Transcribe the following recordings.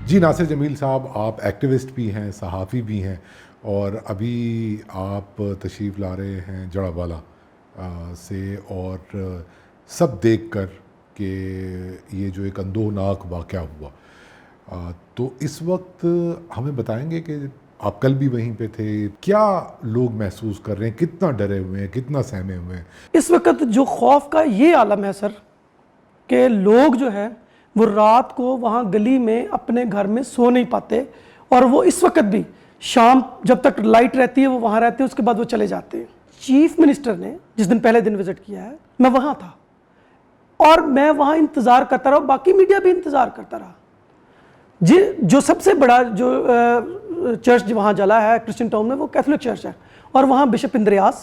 جی ناصر جمیل صاحب، آپ ایکٹیوسٹ بھی ہیں، صحافی بھی ہیں، اور ابھی آپ تشریف لا رہے ہیں جڑا والا سے، اور سب دیکھ کر کہ یہ جو ایک اندوہناک واقعہ ہوا، تو اس وقت ہمیں بتائیں گے کہ آپ کل بھی وہیں پہ تھے، کیا لوگ محسوس کر رہے ہیں، کتنا ڈرے ہوئے ہیں، کتنا سہمے ہوئے ہیں؟ اس وقت جو خوف کا یہ عالم ہے سر کہ لوگ جو ہے وہ رات کو وہاں گلی میں اپنے گھر میں سو نہیں پاتے، اور وہ اس وقت بھی شام جب تک لائٹ رہتی ہے وہ وہاں رہتے ہیں، اس کے بعد وہ چلے جاتے ہیں۔ چیف منسٹر نے جس دن پہلے دن وزٹ کیا ہے، میں وہاں تھا اور میں وہاں انتظار کرتا رہا، باقی میڈیا بھی انتظار کرتا رہا۔ جو سب سے بڑا جو چرچ وہاں جلا ہے کرسچن ٹاؤن میں، وہ کیتھولک چرچ ہے، اور وہاں بشپ اندریاس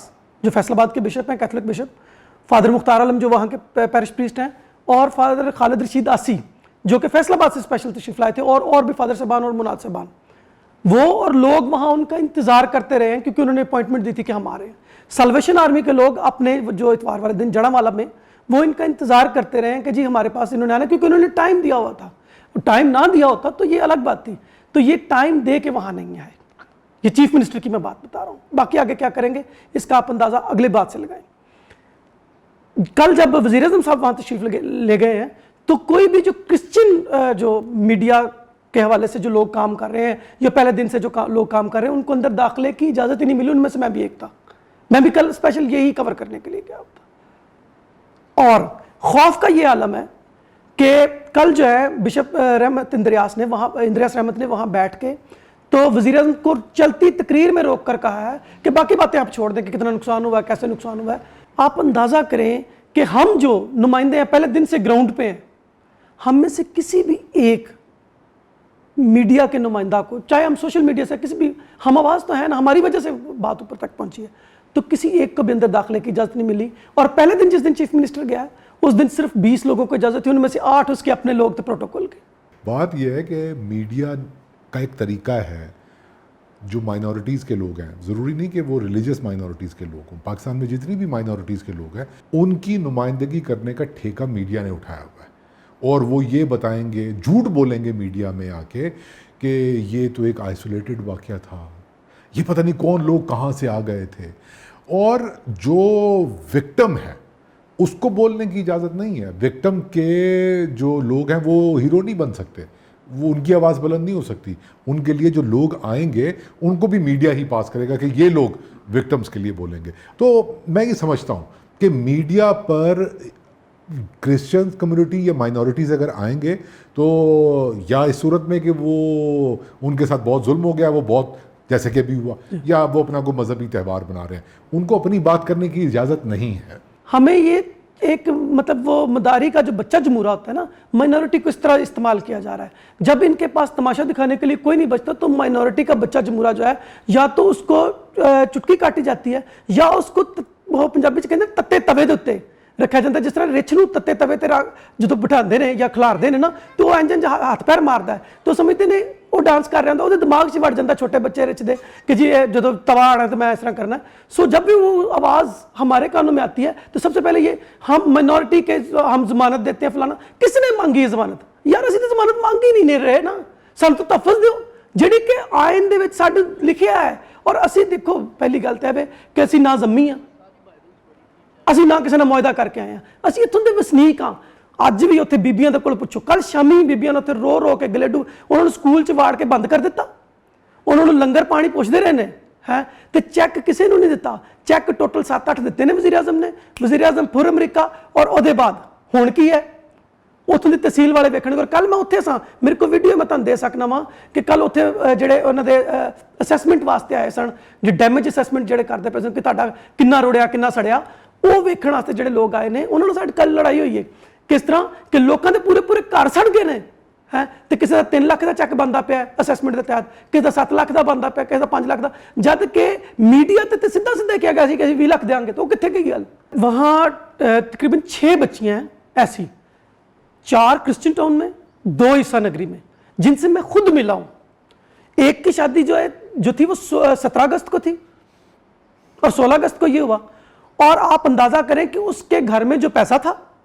جو فیصل آباد کے بشپ ہیں، کیتھولک بشپ، فادر مختار عالم جو وہاں کے پیرش پریسٹ ہیں، اور فادر خالد رشید آسی جو کہ فیصل آباد سے اسپیشل تشریف لائے تھے، اور بھی فادر صاحبان اور مناد صاحبان، وہ اور لوگ وہاں ان کا انتظار کرتے رہے ہیں کیونکہ انہوں نے اپوائنٹمنٹ دی تھی کہ ہم آ رہے ہیں۔ سلویشن آرمی کے لوگ اپنے جو اتوار والے دن جڑا والا میں وہ ان کا انتظار کرتے رہے ہیں کہ جی ہمارے پاس انہوں نے آنا، کیونکہ انہوں نے ٹائم دیا ہوا تھا۔ ٹائم نہ دیا ہوتا تو یہ الگ بات تھی، تو یہ ٹائم دے کے وہاں نہیں آئے۔ یہ چیف منسٹر کی میں بات بتا رہا ہوں، باقی آگے کیا کریں گے اس کا آپ اندازہ اگلے بات سے لگائیں۔ کل جب وزیر اعظم صاحب وہاں تشریف لے گئے ہیں تو کوئی بھی جو کرسچن جو میڈیا کے حوالے سے جو لوگ کام کر رہے ہیں یا پہلے دن سے جو لوگ کام کر رہے ہیں ان کو اندر داخلے کی اجازت ہی نہیں ملی، ان میں سے میں بھی ایک تھا۔ میں بھی کل اسپیشل یہی کور کرنے کے لیے گیا تھا۔ اور خوف کا یہ عالم ہے کہ کل جو ہے بشپ رحمت اندریاس رحمت نے وہاں بیٹھ کے تو وزیر اعظم کو چلتی تقریر میں روک کر کہا ہے کہ باقی باتیں آپ چھوڑ دیں کہ کتنا نقصان ہوا ہے، کیسے نقصان ہوا ہے۔ آپ اندازہ کریں کہ ہم جو نمائندے ہیں پہلے دن سے گراؤنڈ پہ ہیں، ہم میں سے کسی بھی ایک میڈیا کے نمائندہ کو، چاہے ہم سوشل میڈیا سے کسی بھی، ہم آواز تو ہے نا، ہماری وجہ سے بات اوپر تک پہنچی ہے، تو کسی ایک کو بھی اندر داخلے کی اجازت نہیں ملی۔ اور پہلے دن جس دن چیف منسٹر گیا اس دن صرف 20 لوگوں کو اجازت تھی، ان میں سے 8 اس کے اپنے لوگ تھے پروٹوکول کے۔ بات یہ ہے کہ میڈیا کا ایک طریقہ ہے، جو مائنورٹیز کے لوگ ہیں، ضروری نہیں کہ وہ ریلیجس مائنورٹیز کے لوگ ہوں، پاکستان میں جتنی بھی مائنورٹیز کے لوگ ہیں ان کی نمائندگی کرنے کا ٹھیکہ میڈیا نے اٹھایا ہوا ہے، اور وہ یہ بتائیں گے، جھوٹ بولیں گے میڈیا میں آ کے کہ یہ تو ایک آئسولیٹڈ واقعہ تھا، یہ پتہ نہیں کون لوگ کہاں سے آ گئے تھے، اور جو وکٹم ہے اس کو بولنے کی اجازت نہیں ہے۔ وکٹم کے جو لوگ ہیں وہ ہیرو نہیں بن سکتے، وہ ان کی آواز بلند نہیں ہو سکتی، ان کے لیے جو لوگ آئیں گے ان کو بھی میڈیا ہی پاس کرے گا کہ یہ لوگ وکٹمز کے لیے بولیں گے۔ تو میں یہ سمجھتا ہوں کہ میڈیا پر کرسچن کمیونٹی یا مائنورٹیز اگر آئیں گے تو یا اس صورت میں کہ وہ ان کے ساتھ بہت ظلم ہو گیا، وہ بہت جیسے کہ ابھی ہوا، یا وہ اپنا کوئی مذہبی تہوار بنا رہے ہیں، ان کو اپنی بات کرنے کی اجازت نہیں ہے۔ ہمیں یہ ایک مطلب وہ مداری کا جو بچہ جمہورہ ہوتا ہے نا، مائنورٹی کو اس طرح استعمال کیا جا رہا ہے۔ جب ان کے پاس تماشا دکھانے کے لیے کوئی نہیں بچتا تو مائنورٹی کا بچہ جمہورہ جو ہے یا تو اس کو چٹکی کاٹی جاتی ہے یا اس کو وہ پنجابی چ کہتے ہیں تتے توے دے اتتے رکھا جاتا ہے، جس طرح رچھ نو تتے توے تے جدو بٹھاندے نے یا کھلارتے ہیں نا تو وہ انج ہاتھ پیر ماردا ہے، تو سمجھتے نے وہ ڈانس کر رہا ہوندا، وہ دماغ 'چ وڑ جاتا چھوٹے بچے رچ دے کہ جی جدو توا آنا تو میں اس طرح کرنا ہے۔ سو جب بھی وہ آواز ہمارے کانوں میں آتی ہے تو سب سے پہلے یہ ہم مائنورٹی کے ہم ضمانت دیتے ہیں فلانا، کس نے مانگی ہے ضمانت؟ یار اسی تو ضمانت مانگی نہیں رہے نا، سن تو تحفظ دیو جڑی کہ آئین دے وچ ساڈے لکھیا ہے۔ اور اسی دیکھو پہلی گل تے ہے کہ اسی نہ ضمی ہاں، اسی نہ کسی نے معاہدہ کر کے آئے ہیں، اسی اتھوں دے وسنیک ہاں۔ اج بھی اتنے بیبیاں دے کول پوچھو، کل شامی بیبیاں نے اتنے رو رو کے گلے انہوں نے سکول چ واڑ کے بند کر دیتا، انہوں نے لنگر پانی پوچھتے رہے ہیں تو چیک کسی نے نہیں دیتا۔ چیک ٹوٹل 7-8 دیتے ہیں وزیر اعظم نے، وزیر اعظم پھر امریکہ، اور وہ بعد ہون کی ہے اتوں کی تحصیل والے ویکھنے۔ اور کل میں اتنے سا، میرے کو ویڈیو میں تمہیں دے سکنا وا کہ کل اتنے جڑے انہوں نے اسیسمنٹ واسطے آئے سن، جو ڈیمیج اسیسمنٹ جڑے کرتے پے سن کہ تہاڈا کنا روڑیا کنا سڑیا، وہ ویکھਣ واسطے جڑے لوگ آئے نے، انہوں نے ساڈے کل لڑائی ہوئی ہے کس طرح کہ لوگوں کے پورے پورے گھر سڑ گئے ہیں، تو کسی کا 3 لاکھ کا چیک بنتا پیا اسیسمنٹ کے تحت، کسی کا 7 لاکھ کا بنتا پیا، کسی کا 5 لاکھ کا، جد کہ میڈیا تے سیدھا سیدھا کیا گیا سی کہ 20 لاکھ دیں گے، تو وہ کتنے کی گل۔ وہاں تقریباً 6 بچیاں ہیں ایسی، 4 کرسچن ٹاؤن میں، 2 عیسیٰ نگری میں، جن سے میں خود ملا ہوں۔ ایک کی شادی جو تھی وہ 17 اگست کو تھی اور 16 اگست کو یہ ہوا، اور آپ اندازہ کریں کہ اس کے گھر میں جو پیسہ تھا،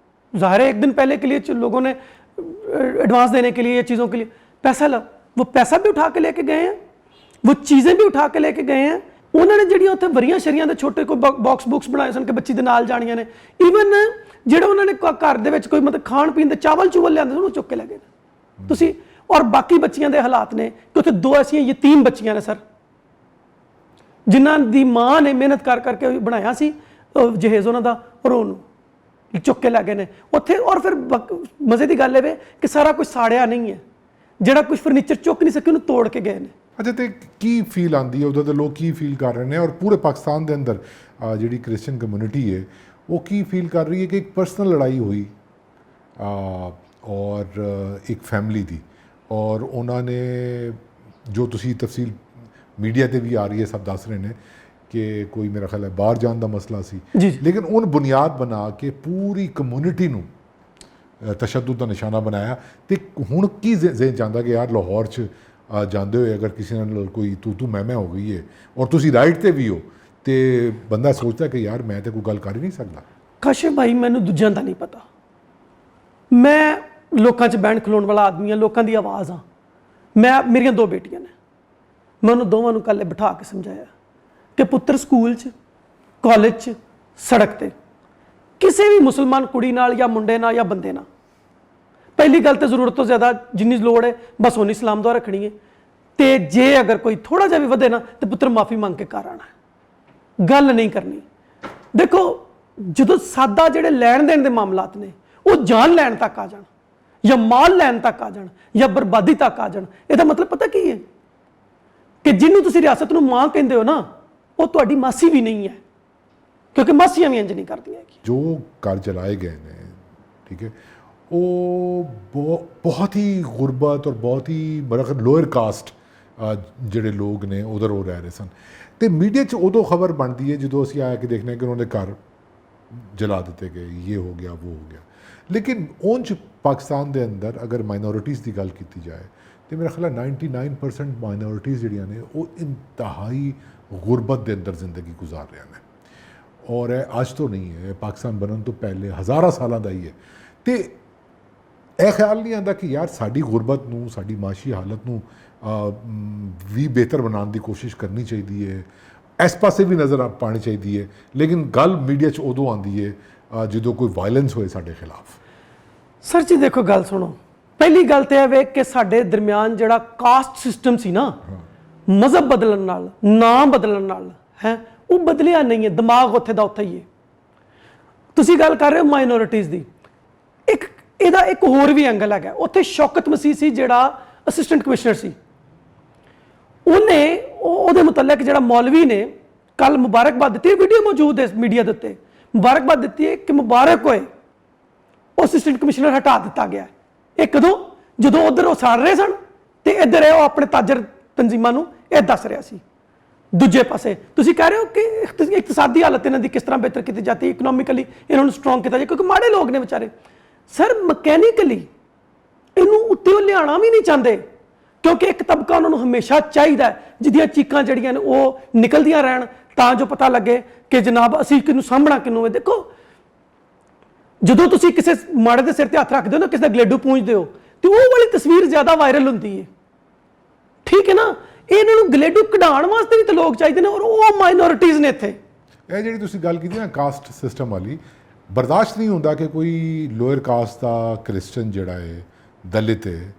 ظاہر ہے ایک دن پہلے کے لیے لوگوں نے ایڈوانس دینے کے لیے چیزوں کے لیے، पैसा वो पैसा भी उठा के लेके गए हैं, वो चीज़ें भी उठा के लेके गए हैं। उन्होंने ਜਿਹੜੀਆਂ ਉੱਥੇ ਵਰੀਆਂ ਸ਼ਰੀਆਂ ਦੇ ਛੋਟੇ ਕੋਈ ਬਾਕਸ ਬੁਕਸ ਬਣਾਏ ਸਨ ਕਿ ਬੱਚੀ ਦੇ ਨਾਲ ਜਾਣੀਆਂ ਨੇ। ਈਵਨ ਜਿਹੜੇ ਉਹਨਾਂ ਨੇ ਘਰ ਦੇ ਵਿੱਚ ਕੋਈ ਮਤਲਬ ਖਾਣ ਪੀਣ ਦੇ ਚਾਵਲ ਚੂਵਲ ਲਿਆਂਦੇ ਉਹਨੂੰ ਚੁੱਕ ਕੇ ਲੈ ਗਏ ਤੁਸੀਂ। ਔਰ ਬਾਕੀ ਬੱਚੀਆਂ ਦੇ ਹਾਲਾਤ ਨੇ ਕਿ ਉੱਥੇ 2 ਐਸੀਆਂ ਯਤੀਮ ਬੱਚੀਆਂ ਨੇ ਸਰ, ਜਿਨ੍ਹਾਂ ਦੀ ਮਾਂ ਨੇ ਮਿਹਨਤ ਕਰ ਕਰਕੇ ਬਣਾਇਆ ਸੀ ਜਹੇਜ਼ ਉਹਨਾਂ ਦਾ, ਔਰ ਉਹਨੂੰ ਚੁੱਕ ਕੇ ਲੈ ਗਏ ਨੇ ਉੱਥੇ। ਔਰ ਫਿਰ ਮਜ਼ੇ ਦੀ ਗੱਲ ਇਹ ਵੇ ਕਿ ਸਾਰਾ ਕੁਝ ਸਾੜਿਆ ਨਹੀਂ ਹੈ, ਜਿਹੜਾ ਕੁਝ ਫਰਨੀਚਰ ਚੁੱਕ ਨਹੀਂ ਸਕੇ ਉਹਨੂੰ ਤੋੜ ਕੇ ਗਏ ਨੇ। ਅੱਛਾ, ਤੇ ਕੀ ਫੀਲ ਆਉਂਦੀ ਹੈ ਉਦੋਂ ਦੇ ਲੋਕ ਕੀ ਫੀਲ ਕਰ ਰਹੇ ਨੇ, ਔਰ ਪੂਰੇ ਪਾਕਿਸਤਾਨ ਦੇ ਅੰਦਰ ਜਿਹੜੀ ਕ੍ਰਿਸਚੀਅਨ ਕਮਿਊਨਿਟੀ ਹੈ ਉਹ ਕੀ ਫੀਲ ਕਰ ਰਹੀ ਹੈ ਕਿ ਇੱਕ ਪਰਸਨਲ ਲੜਾਈ ਹੋਈ ਔਰ ਇੱਕ ਫੈਮਿਲੀ ਦੀ, ਔਰ ਉਹਨਾਂ ਨੇ ਜੋ ਤੁਸੀਂ ਤਫਸੀਲ ਮੀਡੀਆ ਤੇ ਵੀ ਆ ਰਹੀ ਹੈ ਸਭ ਦੱਸ ਰਹੇ ਨੇ ਕਿ ਕੋਈ ਮੇਰਾ ਖਿਆਲ ਹੈ ਬਾਹਰ ਜਾਣ ਦਾ ਮਸਲਾ ਸੀ, ਲੇਕਿਨ ਉਹਨ ਬੁਨਿਆਦ ਬਣਾ ਕੇ ਪੂਰੀ ਕਮਿਊਨਿਟੀ ਨੂੰ ਤਸ਼ੱਦਦ ਦਾ ਨਿਸ਼ਾਨਾ ਬਣਾਇਆ। ਤੇ ਹੁਣ ਕੀ ਜ਼ਿਹਨ ਜਾਂਦਾ ਕਿ ਯਾਰ ਲਾਹੌਰ 'ਚ ਜਾਂਦੇ ਹੋਏ ਅਗਰ ਕਿਸੇ ਨਾਲ ਕੋਈ ਤੂੰ ਮੈਂ ਹੋ ਗਈ ਹੈ ਔਰ ਤੁਸੀਂ ਰਾਈਟ ਤੇ ਵੀ ਹੋ, ਤੇ ਬੰਦਾ ਸੋਚਦਾ ਕਿ ਯਾਰ ਮੈਂ ਤਾਂ ਕੋਈ ਗੱਲ ਕਰ ਹੀ ਨਹੀਂ ਸਕਦਾ। ਕਾਸ਼ਿਫ ਭਾਈ ਮੈਨੂੰ ਦੂਜਿਆਂ ਦਾ ਨਹੀਂ ਪਤਾ, ਮੈਂ ਲੋਕਾਂ 'ਚ ਬਹਿਣ ਖਲੋਣ ਵਾਲਾ ਆਦਮੀ ਹਾਂ, ਲੋਕਾਂ ਦੀ ਆਵਾਜ਼ ਹਾਂ। ਮੇਰੀਆਂ 2 ਬੇਟੀਆਂ ਨੇ, ਮੈਂ ਉਹਨੂੰ ਦੋਵਾਂ ਨੂੰ ਕੱਲ੍ਹ ਬਿਠਾ ਕੇ ਸਮਝਾਇਆ ਕਿ ਪੁੱਤਰ ਸਕੂਲ 'ਚ, ਕਾਲਜ 'ਚ, ਸੜਕ ਤੇ ਕਿਸੇ ਵੀ ਮੁਸਲਮਾਨ ਕੁੜੀ ਨਾਲ ਜਾਂ ਮੁੰਡੇ ਨਾਲ ਜਾਂ ਬੰਦੇ ਨਾਲ ਪਹਿਲੀ ਗੱਲ ਤਾਂ ਜ਼ਰੂਰਤ ਤੋਂ ਜ਼ਿਆਦਾ ਜਿੰਨੀ ਲੋੜ ਹੈ ਬਸ ਉਨੀ ਸਲਾਮ ਦੁਆ ਰੱਖਣੀ ਹੈ, ਤੇ ਜੇ ਅਗਰ ਕੋਈ ਥੋੜਾ ਜਿਹਾ ਵੀ ਵਧੇ ਨਾ ਤੇ ਪੁੱਤਰ ਮਾਫੀ ਮੰਗ ਕੇ ਘਰ ਆਉਣਾ ਹੈ, ਗੱਲ ਨਹੀਂ ਕਰਨੀ। ਦੇਖੋ ਜਦੋਂ ਸਾਦਾ ਜਿਹੜੇ ਲੈਣ ਦੇਣ ਦੇ ਮਾਮਲਾਤ ਨੇ ਉਹ ਜਾਨ ਲੈਣ ਤੱਕ ਆ ਜਾਣ ਜਾਂ ਮਾਲ ਲੈਣ ਤੱਕ ਆ ਜਾਣ ਜਾਂ ਬਰਬਾਦੀ ਤੱਕ ਆ ਜਾਣ, ਇਹਦਾ ਮਤਲਬ ਪਤਾ ਕੀ ਹੈ ਕਿ ਜਿਹਨੂੰ ਤੁਸੀਂ ਰਿਆਸਤ ਨੂੰ ਮਾਂ ਕਹਿੰਦੇ ਹੋ ਨਾ ਉਹ ਤੁਹਾਡੀ ਮਾਸੀ ਵੀ ਨਹੀਂ ਹੈ, ਕਿਉਂਕਿ ਮਾਸੀਆਂ ਵੀ ਇੰਜ ਨਹੀਂ ਕਰਦੀਆਂ। ਜੋ ਘਰ ਚਲਾਏ ਗਏ ਨੇ, ਠੀਕ ਹੈ, ਉਹ ਬਹੁਤ ਹੀ ਗੁਰਬਤ ਔਰ ਬਹੁਤ ਹੀ ਮਤਲਬ ਲੋਅਰ ਕਾਸਟ ਜਿਹੜੇ ਲੋਕ ਨੇ ਉਧਰ ਉਹ ਰਹਿ ਰਹੇ ਸਨ। ਤੇ ਮੀਡੀਆ 'ਚ ਉਦੋਂ ਖਬਰ ਬਣਦੀ ਹੈ ਜਦੋਂ ਅਸੀਂ ਆ ਕੇ ਦੇਖਦੇ ਹਾਂ ਕਿ ਉਹਨਾਂ ਦੇ ਘਰ ਜਲਾ ਦਿੱਤੇ ਗਏ, ਇਹ ਹੋ ਗਿਆ ਉਹ ਹੋ ਗਿਆ। ਲੇਕਿਨ ਉਂਝ ਪਾਕਿਸਤਾਨ ਦੇ ਅੰਦਰ ਅਗਰ ਮਾਈਨੋਰਿਟੀਜ਼ ਦੀ ਗੱਲ ਕੀਤੀ ਜਾਏ ਤੇ ਮੇਰਾ ਖਿਆਲ 99% ਮਾਈਨੋਰਿਟੀਜ਼ ਜਿਹੜੀਆਂ ਨੇ ਉਹ ਇੰਤਹਾਈ ਗੁਰਬਤ ਦੇ ਅੰਦਰ ਜ਼ਿੰਦਗੀ ਗੁਜ਼ਾਰ ਰਹੀਆਂ ਨੇ, ਔਰ ਇਹ ਅੱਜ ਤੋਂ ਨਹੀਂ ਹੈ, ਪਾਕਿਸਤਾਨ ਬਣਨ ਤੋਂ ਪਹਿਲੇ ਹਜ਼ਾਰਾਂ ਸਾਲਾਂ ਦਾ ਹੀ ਹੈ। ਤੇ ਇਹ ਖਿਆਲ ਨਹੀਂ ਆਉਂਦਾ ਕਿ ਯਾਰ ਸਾਡੀ ਗੁਰਬਤ ਨੂੰ, ਸਾਡੀ ਮਾਸ਼ੀ ਹਾਲਤ ਨੂੰ ਵੀ ਬਿਹਤਰ ਬਣਾਉਣ ਦੀ ਕੋਸ਼ਿਸ਼ ਕਰਨੀ ਚਾਹੀਦੀ ਹੈ, ਇਸ ਪਾਸੇ ਵੀ ਨਜ਼ਰ ਪਾਉਣੀ ਚਾਹੀਦੀ ਹੈ। ਲੇਕਿਨ ਗੱਲ ਮੀਡੀਆ 'ਚ ਉਦੋਂ ਆਉਂਦੀ ਹੈ ਜਦੋਂ ਕੋਈ ਵਾਇਲੈਂਸ ਹੋਏ ਸਾਡੇ ਖਿਲਾਫ। ਸਰ ਜੀ ਦੇਖੋ ਗੱਲ ਸੁਣੋ, ਪਹਿਲੀ ਗੱਲ ਤਾਂ ਇਹ ਵੇ ਕਿ ਸਾਡੇ ਦਰਮਿਆਨ ਜਿਹੜਾ ਕਾਸਟ ਸਿਸਟਮ ਸੀ ਨਾ, ਮਜ਼ਹਬ ਬਦਲਣ ਨਾਲ, ਨਾਮ ਬਦਲਣ ਨਾਲ ਹੈ, ਉਹ ਬਦਲਿਆ ਨਹੀਂ ਹੈ, ਦਿਮਾਗ ਉੱਥੇ ਦਾ ਉੱਥੇ ਹੀ ਹੈ। ਤੁਸੀਂ ਗੱਲ ਕਰ ਰਹੇ ਹੋ ਮਾਈਨੋਰਿਟੀਜ਼ ਦੀ, ਇਹਦਾ ਇੱਕ ਹੋਰ ਵੀ ਐਂਗਲ ਹੈਗਾ। ਉੱਥੇ ਸ਼ੌਕਤ ਮਸੀਹ ਸੀ ਜਿਹੜਾ ਅਸਿਸਟੈਂਟ ਕਮਿਸ਼ਨਰ ਸੀ, ਉਹਦੇ ਮੁਤਲਕ ਜਿਹੜਾ ਮੌਲਵੀ ਨੇ ਕੱਲ ਮੁਬਾਰਕਬਾਦ ਦਿੱਤੀ, ਵੀਡੀਓ ਮੌਜੂਦ ਹੈ ਮੀਡੀਆ ਦੇ ਉੱਤੇ, ਮੁਬਾਰਕਬਾਦ ਦਿੱਤੀ ਹੈ ਕਿ ਮੁਬਾਰਕ ਹੋਏ ਉਹ ਅਸਿਸਟੈਂਟ ਕਮਿਸ਼ਨਰ ਹਟਾ ਦਿੱਤਾ ਗਿਆ। ਇਹ ਕਦੋਂ? ਜਦੋਂ ਉਧਰ ਉਹ ਸਾੜ ਰਹੇ ਸਨ ਤੇ ਇੱਧਰ ਉਹ ਆਪਣੇ ਤਾਜਰ ਤਨਜ਼ੀਮਾਂ ਨੂੰ ਇਹ ਦੱਸ ਰਿਹਾ ਸੀ। ਦੂਜੇ ਪਾਸੇ ਤੁਸੀਂ ਕਹਿ ਰਹੇ ਹੋ ਕਿ ਇਕਤਸਾਦੀ ਹਾਲਤ ਇਹਨਾਂ ਦੀ ਕਿਸ ਤਰ੍ਹਾਂ ਬਿਹਤਰ ਕੀਤੀ ਜਾਂਦੀ, ਇਕਨੋਮਿਕਲੀ ਇਹਨਾਂ ਨੂੰ ਸਟਰੋਂਗ ਕੀਤਾ ਜਾਏ, ਕਿਉਂਕਿ ਮਾੜੇ ਲੋਕ ਨੇ ਵਿਚਾਰੇ। ਸਰ ਮਕੈਨੀਕਲੀ ਇਹਨੂੰ ਉੱਤੇ ਉਹ ਲਿਆਉਣਾ ਵੀ ਨਹੀਂ ਚਾਹੁੰਦੇ, ਕਿਉਂਕਿ ਇੱਕ ਤਬਕਾ ਉਹਨਾਂ ਨੂੰ ਹਮੇਸ਼ਾ ਚਾਹੀਦਾ ਜਿਹਦੀਆਂ ਚੀਕਾਂ ਜਿਹੜੀਆਂ ਨੇ ਉਹ ਨਿਕਲਦੀਆਂ ਰਹਿਣ ਤਾਂ ਜੋ ਪਤਾ ਲੱਗੇ ਕਿ ਜਨਾਬ ਅਸੀਂ ਕਿਹਨੂੰ ਸਾਂਭਣਾ ਕਿਹਨੂੰ ਹੈ। ਦੇਖੋ ਜਦੋਂ ਤੁਸੀਂ ਕਿਸੇ ਮਾੜੇ ਦੇ ਸਿਰ ਤੇ ਹੱਥ ਰੱਖਦੇ ਹੋ ਨਾ, ਕਿਸੇ ਦਾ ਗਲੇਡੂ ਪੂੰਝਦੇ ਹੋ, ਤੇ ਉਹ ਵਾਲੀ ਤਸਵੀਰ ਜ਼ਿਆਦਾ ਵਾਇਰਲ ਹੁੰਦੀ ਹੈ, ਠੀਕ ਹੈ ਨਾ। ਇਹਨਾਂ ਨੂੰ ਗਲੇਡੂ ਕਢਾਉਣ ਵਾਸਤੇ ਵੀ ਤਾਂ ਲੋਕ ਚਾਹੀਦੇ ਨੇ, ਔਰ ਉਹ ਮਾਈਨੋਰਿਟੀਜ਼ ਨੇ ਇੱਥੇ। ਇਹ ਜਿਹੜੀ ਤੁਸੀਂ ਗੱਲ ਕੀਤੀ ਨਾ ਕਾਸਟ ਸਿਸਟਮ ਵਾਲੀ, ਬਰਦਾਸ਼ਤ ਨਹੀਂ ਹੁੰਦਾ ਕਿ ਕੋਈ ਲੋਅਰ ਕਾਸਟ ਦਾ ਕ੍ਰਿਸਚਨ ਜਿਹੜਾ ਹੈ, ਦਲਿਤ ਹੈ,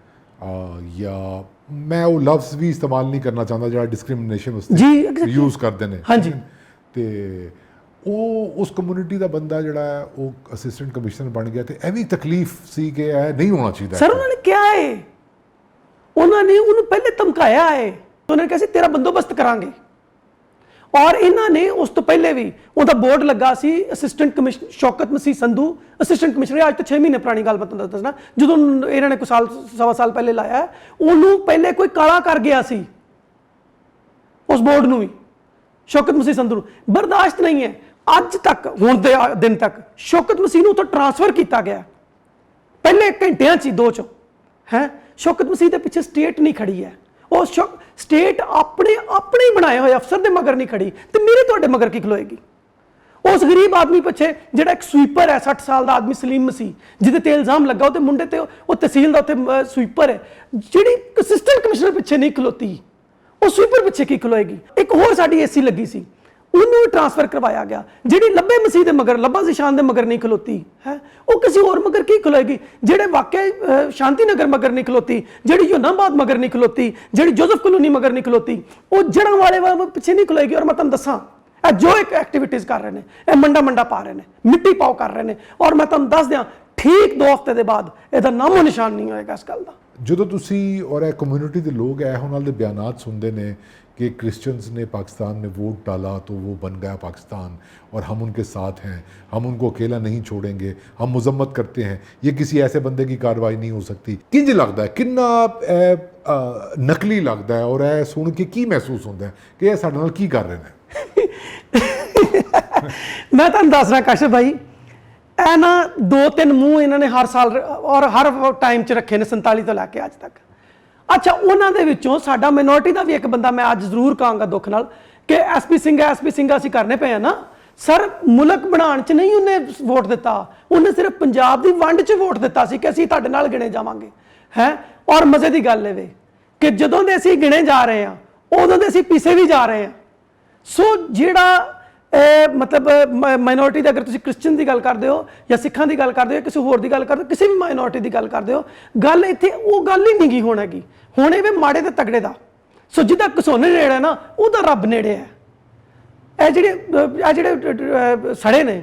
ਜਾਂ ਮੈਂ ਉਹ ਲਫ਼ਜ਼ ਵੀ ਇਸਤੇਮਾਲ ਨਹੀਂ ਕਰਨਾ ਚਾਹੁੰਦਾ ਜਿਹੜਾ ਡਿਸਕ੍ਰਿਮੀਨੇਸ਼ਨ ਵਾਸਤੇ ਯੂਜ਼ ਕਰਦੇ ਨੇ, ਹਾਂਜੀ, ਤੇ ਉਹ ਉਸ ਕਮਿਊਨਿਟੀ ਦਾ ਬੰਦਾ ਜਿਹੜਾ ਹੈ ਉਹ ਅਸਿਸਟੈਂਟ ਕਮਿਸ਼ਨਰ ਬਣ ਗਿਆ, ਤੇ ਇਹ ਵੀ ਤਕਲੀਫ ਸੀ ਕਿ ਇਹ ਨਹੀਂ ਹੋਣਾ ਚਾਹੀਦਾ। ਸਰ ਉਹਨਾਂ ਨੇ ਕਿਹਾ ਹੈ, ਉਹਨਾਂ ਨੇ ਉਹਨੂੰ ਪਹਿਲੇ ਧਮਕਾਇਆ ਹੈ, ਉਹਨਾਂ ਨੇ ਕਿਹਾ ਸੀ ਤੇਰਾ ਬੰਦੋਬਸਤ ਕਰਾਂਗੇ, ਔਰ ਇਹਨਾਂ ਨੇ ਉਸ ਤੋਂ ਪਹਿਲੇ ਵੀ ਉਹਦਾ ਬੋਰਡ ਲੱਗਾ ਸੀ ਅਸਿਸਟੈਂਟ ਕਮਿਸ਼ਨਰ ਸ਼ੌਕਤ ਮਸੀਹ ਸੰਧੂ ਅਸਿਸਟੈਂਟ ਕਮਿਸ਼ਨਰ। ਅੱਜ ਤੋਂ 6 ਮਹੀਨੇ ਪੁਰਾਣੀ ਗੱਲ ਤੁਹਾਨੂੰ ਦੱਸਣਾ, ਜਦੋਂ ਇਹਨਾਂ ਨੇ ਕੋਈ ਸਾਲ ਸਵਾ ਸਾਲ ਪਹਿਲੇ ਲਾਇਆ, ਉਹਨੂੰ ਪਹਿਲੇ ਕੋਈ ਕਾਲਾ ਕਰ ਗਿਆ ਸੀ ਉਸ ਬੋਰਡ ਨੂੰ ਵੀ, ਸ਼ੌਕਤ ਮਸੀਹ ਸੰਧੂ ਨੂੰ। ਬਰਦਾਸ਼ਤ ਨਹੀਂ ਹੈ ਅੱਜ ਤੱਕ, ਹੁਣ ਦੇ ਦਿਨ ਤੱਕ ਸ਼ੌਕਤ ਮਸੀਹ ਨੂੰ ਉੱਥੋਂ ਟ੍ਰਾਂਸਫਰ ਕੀਤਾ ਗਿਆ ਪਹਿਲੇ ਘੰਟਿਆਂ 'ਚ ਹੀ 2 'ਚੋਂ ਹੈ। ਸ਼ੌਕਤ ਮਸੀਹ ਦੇ ਪਿੱਛੇ ਸਟੇਟ ਨਹੀਂ ਖੜੀ ਹੈ, ਉਹ ਸਟੇਟ ਆਪਣੇ ਹੀ ਬਣਾਏ ਹੋਏ ਅਫਸਰ ਦੇ ਮਗਰ ਨਹੀਂ ਖੜੀ, ਤੇ ਮੇਰੇ ਤੁਹਾਡੇ ਮਗਰ ਕੀ ਖਲੋਏਗੀ? ਉਸ ਗਰੀਬ ਆਦਮੀ ਪਿੱਛੇ ਜਿਹੜਾ ਇੱਕ ਸਵੀਪਰ ਹੈ 60 ਸਾਲ ਦਾ ਆਦਮੀ ਸਲੀਮ ਮਸੀਹ, ਜਿਹਦੇ ਤੇ ਇਲਜ਼ਾਮ ਲੱਗਾ ਉਹਦੇ ਮੁੰਡੇ ਤੇ, ਉਹ ਤਹਿਸੀਲ ਦਾ ਉੱਥੇ ਸਵੀਪਰ ਹੈ, ਜਿਹੜੀ ਅਸਿਸਟੈਂਟ ਕਮਿਸ਼ਨਰ ਪਿੱਛੇ ਨਹੀਂ ਖਲੋਤੀ, ਉਹ ਸਵੀਪਰ ਪਿੱਛੇ ਕੀ ਖਲੋਏਗੀ? ਇੱਕ ਹੋਰ ਸਾਡੀ ਏਸੀ ਲੱਗੀ ਸੀ, ਉਹਨੂੰ ਵੀ ਟ੍ਰਾਂਸਫਰ ਕਰਵਾਇਆ ਗਿਆ, ਜਿਹੜੀ ਲੱਭੇ ਮਸੀਹ ਦੇ ਮਗਰ, ਲੱਭਾ ਜ਼ਿਸ਼ਾਨ ਦੇ ਮਗਰ ਨਹੀਂ ਖਲੋਤੀ ਹੈ, ਉਹ ਕਿਸੇ ਹੋਰ ਮਗਰ ਕੀ ਖਲੋਏਗੀ? ਜਿਹੜੇ ਵਾਕਿਆ ਸ਼ਾਂਤੀ ਨਗਰ ਮਗਰ ਨਹੀਂ ਖਲੋਤੀ, ਜਿਹੜੀ ਯੋਨਾਬਾਦ ਮਗਰ ਨਹੀਂ ਖਲੋਤੀ, ਜਿਹੜੀ ਜੋਸਫ ਕਲੋਨੀ ਮਗਰ ਨਹੀਂ ਖਲੋਤੀ, ਉਹ ਜੜ੍ਹਾਂ ਵਾਲੇ ਪਿੱਛੇ ਨਹੀਂ ਖਲੋਏਗੀ। ਔਰ ਮੈਂ ਤੁਹਾਨੂੰ ਦੱਸਾਂ, ਇਹ ਜੋ ਇੱਕ ਐਕਟੀਵਿਟੀਜ਼ ਕਰ ਰਹੇ ਨੇ, ਇਹ ਮੰਡਾ ਪਾ ਰਹੇ ਨੇ, ਮਿੱਟੀ ਪਾਓ ਕਰ ਰਹੇ ਨੇ, ਔਰ ਮੈਂ ਤੁਹਾਨੂੰ ਦੱਸ ਦਿਆਂ ਠੀਕ 2 ਹਫ਼ਤੇ ਦੇ ਬਾਅਦ ਇਹਦਾ ਨਾਮੋ ਨਿਸ਼ਾਨ ਨਹੀਂ ਹੋਏਗਾ ਇਸ ਗੱਲ ਦਾ। ਜਦੋਂ ਤੁਸੀਂ ਔਰ ਇਹ ਕम्युनिटी ਦੇ ਲੋग ਇਹ ਉਹਨਾਂ ਦੇ ਬਿਆਨਾਤ ਸੁਣਦੇ ਨੇ कि क्रिश्चियंस ने पाकिस्तान में वोट डाला तो वो बन गया पाकिस्तान और हम उनके साथ हैं, हम उनको अकेला नहीं छोड़ेंगे, हम मजम्मत करते हैं, ये किसी ऐसे बंदे की कार्रवाई नहीं हो सकती। किंज लगता है, किन्ना नकली लगता है और यह सुन के की महसूस होता है कि यह साडे नाल की कर रहे हैं? मैं तुहानूं दस रहा काशिफ भाई, ਇਹ ਨਾ 2-3 ਮੂੰਹ ਇਹਨਾਂ ਨੇ ਹਰ ਸਾਲ ਔਰ ਹਰ ਟਾਈਮ 'ਚ ਰੱਖੇ ਨੇ 47 ਤੋਂ ਲੈ ਕੇ ਅੱਜ ਤੱਕ। ਅੱਛਾ, ਉਹਨਾਂ ਦੇ ਵਿੱਚੋਂ ਸਾਡਾ ਮਾਈਨੋਰਟੀ ਦਾ ਵੀ ਇੱਕ ਬੰਦਾ ਮੈਂ ਅੱਜ ਜ਼ਰੂਰ ਕਹਾਂਗਾ ਦੁੱਖ ਨਾਲ ਕਿ ਐਸਪੀ ਸਿੰਘ ਅਸੀਂ ਕਰਨੇ ਪਏ ਆ ਨਾ ਸਰ। ਮੁਲਕ ਬਣਾਉਣ 'ਚ ਨਹੀਂ ਉਹਨੇ ਵੋਟ ਦਿੱਤਾ, ਉਹਨੇ ਸਿਰਫ ਪੰਜਾਬ ਦੀ ਵੰਡ 'ਚ ਵੋਟ ਦਿੱਤਾ ਸੀ ਕਿ ਅਸੀਂ ਤੁਹਾਡੇ ਨਾਲ ਗਿਣੇ ਜਾਵਾਂਗੇ ਹੈ। ਔਰ ਮਜ਼ੇ ਦੀ ਗੱਲ ਇਹ ਵੇ ਕਿ ਜਦੋਂ ਦੇ ਅਸੀਂ ਗਿਣੇ ਜਾ ਰਹੇ ਹਾਂ ਉਦੋਂ ਦੇ ਅਸੀਂ ਪਿੱਛੇ ਵੀ ਜਾ ਰਹੇ ਹਾਂ। ਸੋ ਜਿਹੜਾ मतलब माइनॉरिटी ਦੀ अगर ਤੁਸੀਂ ਕ੍ਰਿਸਚਨ ਦੀ ਗੱਲ ਕਰਦੇ ਹੋ ਜਾਂ ਸਿੱਖਾਂ ਦੀ ਗੱਲ ਕਰਦੇ ਹੋ, ਕਿਸੇ ਹੋਰ ਦੀ ਗੱਲ ਕਰਦੇ ਹੋ, ਕਿਸੇ ਵੀ ਮਾਈਨॉरिटी ਦੀ ਗੱਲ ਕਰਦੇ ਹੋ, ਗੱਲ ਇੱਥੇ ਉਹ ਗੱਲ ਹੀ ਨਹੀਂ ਗੀ ਹੋਣਗੀ। ਹੁਣ ਇਹ ਮਾੜੇ ਤੇ ਤਗੜੇ ਦਾ, ਸੋ ਜਿਹਦਾ ਕਸੋਨੇ ਨੇੜੇ ਨਾ ਉਹਦਾ ਰੱਬ ਨੇੜੇ ਹੈ। ਇਹ ਜਿਹੜੇ ਸੜੇ ਨੇ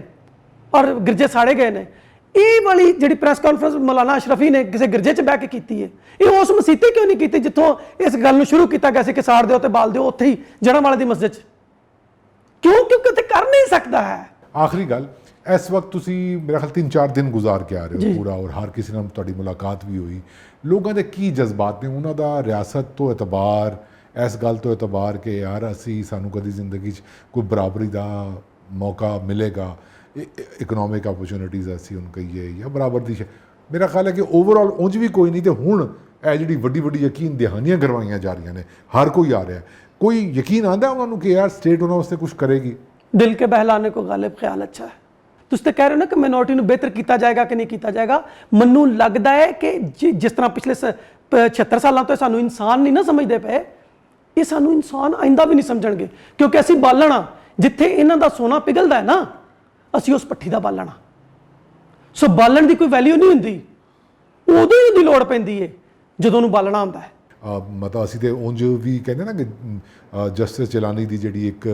ਔਰ ਗਿਰਜੇ ਸਾੜੇ ਗਏ ਨੇ, ਇਹ ਵਾਲੀ ਜਿਹੜੀ ਪ੍ਰੈਸ ਕਾਨਫਰੰਸ ਮੌਲਾਨਾ ਅਸ਼ਰਫੀ ਨੇ ਕਿਸੇ ਗਿਰਜੇ 'ਚ ਬਹਿ ਕੇ ਕੀਤੀ ਹੈ, ਇਹ ਉਸ ਮਸੀਤੇ ਕਿਉਂ ਨਹੀਂ ਕੀਤੀ ਜਿੱਥੋਂ ਇਸ ਗੱਲ ਨੂੰ ਸ਼ੁਰੂ ਕੀਤਾ ਗਿਆ ਸੀ ਕਿ ਸਾੜ ਦਿਓ ਤੇ ਬਾਲ ਦਿਓ, ਉੱਥੇ ਹੀ ਜੜ੍ਹਾਂ ਵਾਲੇ ਦੀ ਮਸਜਿਦ 'ਚ? क्यों? क्योंकि तो कर नहीं सकता है। आखिरी गल, इस वक्त तुसी मेरा ख्याल 3-4 दिन गुजार के आ रहे हो पूरा, और हर किसी नाल तुहाडी मुलाकात भी हुई, लोगों के की जज्बात ने, उन्हों का रियासत तो एतबार, इस गल तो एतबार कि यार असी सानू कदी जिंदगी कोई बराबरी का मौका मिलेगा, इकनॉमिक अपॉर्चुनिटीज़ ऐसी उन कही है या बराबर दी, मेरा ख्याल है कि ओवरऑल उंज भी कोई नहीं, तो हुण ਇਹ ਜਿਹੜੀ ਵੱਡੀ ਵੱਡੀ ਯਕੀਨ ਦਹਾਨੀਆਂ ਕਰਵਾਈਆਂ ਜਾ ਰਹੀਆਂ ਨੇ, ਹਰ ਕੋਈ ਆ ਰਿਹਾ, कोई यकीन आता है उन्होंने कि यार स्टेट उन्होंने उससे कुछ करेगी? दिल के बहलाने को गालिब ख्याल अच्छा है। तुसीं तो कह रहे हो ना कि माइनॉरिटी ਨੂੰ बेहतर किया जाएगा कि नहीं किया जाएगा। ਮੈਨੂੰ लगता है कि जिस तरह पिछले 76 सालों तो सानू इंसान नहीं ना समझते पे, ये सानू इंसान आइंदा भी नहीं समझणगे, क्योंकि असीं बालना जिथे इन्हां दा सोना पिघलदा है ना, असीं उस पट्ठी दा बालना। सो बालन की कोई वैल्यू नहीं हुंदी, उदों ही लोड़ पैंदी है ਜਦੋਂ ਉਹਨੂੰ ਬਾਲਣਾ ਹੁੰਦਾ ਹੈ। मतलब ਅਸੀਂ ਤੇ ਉਂਝ ਵੀ ਕਹਿੰਦੇ ਨਾ ਕਿ ਜਸਟਿਸ ਚਲਾਨੀ ਦੀ ਜਿਹੜੀ ਇੱਕ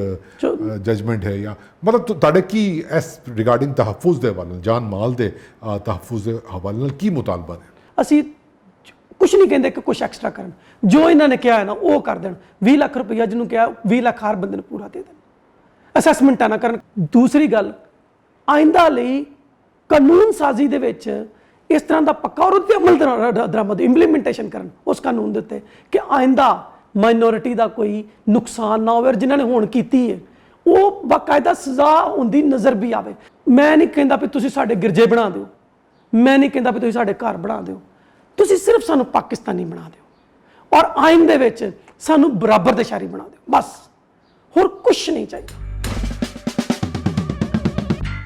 ਜਜਮੈਂਟ ਹੈ, ਜਾਂ ਮਤਲਬ ਤੁਹਾਡੇ ਕੀ ਇਸ ਰਿਗਾਰਡਿੰਗ ਤਹਫੁਜ਼ ਦੇ ਹਵਾਲੇ, ਜਾਨ ਮਾਲ ਦੇ ਤਹਫੁਜ਼ ਦੇ ਹਵਾਲੇ ਨਾਲ ਕੀ ਮੁਤਾਲਬਾ ਹੈ? ਅਸੀਂ ਕੁਝ ਨਹੀਂ ਕਹਿੰਦੇ ਕਿ ਕੁਝ ਐਕਸਟਰਾ ਕਰਨ, ਜੋ ਇਹਨਾਂ ਨੇ ਕਿਹਾ ਹੈ ਨਾ ਉਹ ਕਰ ਦੇਣ। 20 ਲੱਖ ਰੁਪਈਆ ਜਿਹਨੂੰ ਕਿਹਾ 20 ਲੱਖ ਹਰ ਬੰਦੇ ਨੂੰ ਪੂਰਾ ਦੇ ਦੇਣ, ਅਸੈਸਮੈਂਟਾਂ ਨਾ ਕਰਨ। ਦੂਸਰੀ ਗੱਲ, ਆਇੰਦਾ ਲਈ ਕਾਨੂੰਨ ਸਾਜ਼ੀ ਦੇ ਵਿੱਚ इस तरह का पक्का और अमल दरामद इंप्लीमेंटेशन करन उस कानून के उत्ते कि आइंदा माइनॉरिटी का कोई नुकसान ना हो, जिन्होंने हुण कीती है वो बाकायदा सज़ा होंदी नज़र भी आवे। मैं नहीं कहता भी तुसीं साडे गिरजे बना दिओ, मैं नहीं कहता भी तुसीं साडे घर बना दिओ, तुसीं सिर्फ सानू पाकिस्तानी बना दिओ और आइन दे विच सानू बराबर दे शहरी बना दिओ, बस होर कुछ नहीं चाहिए।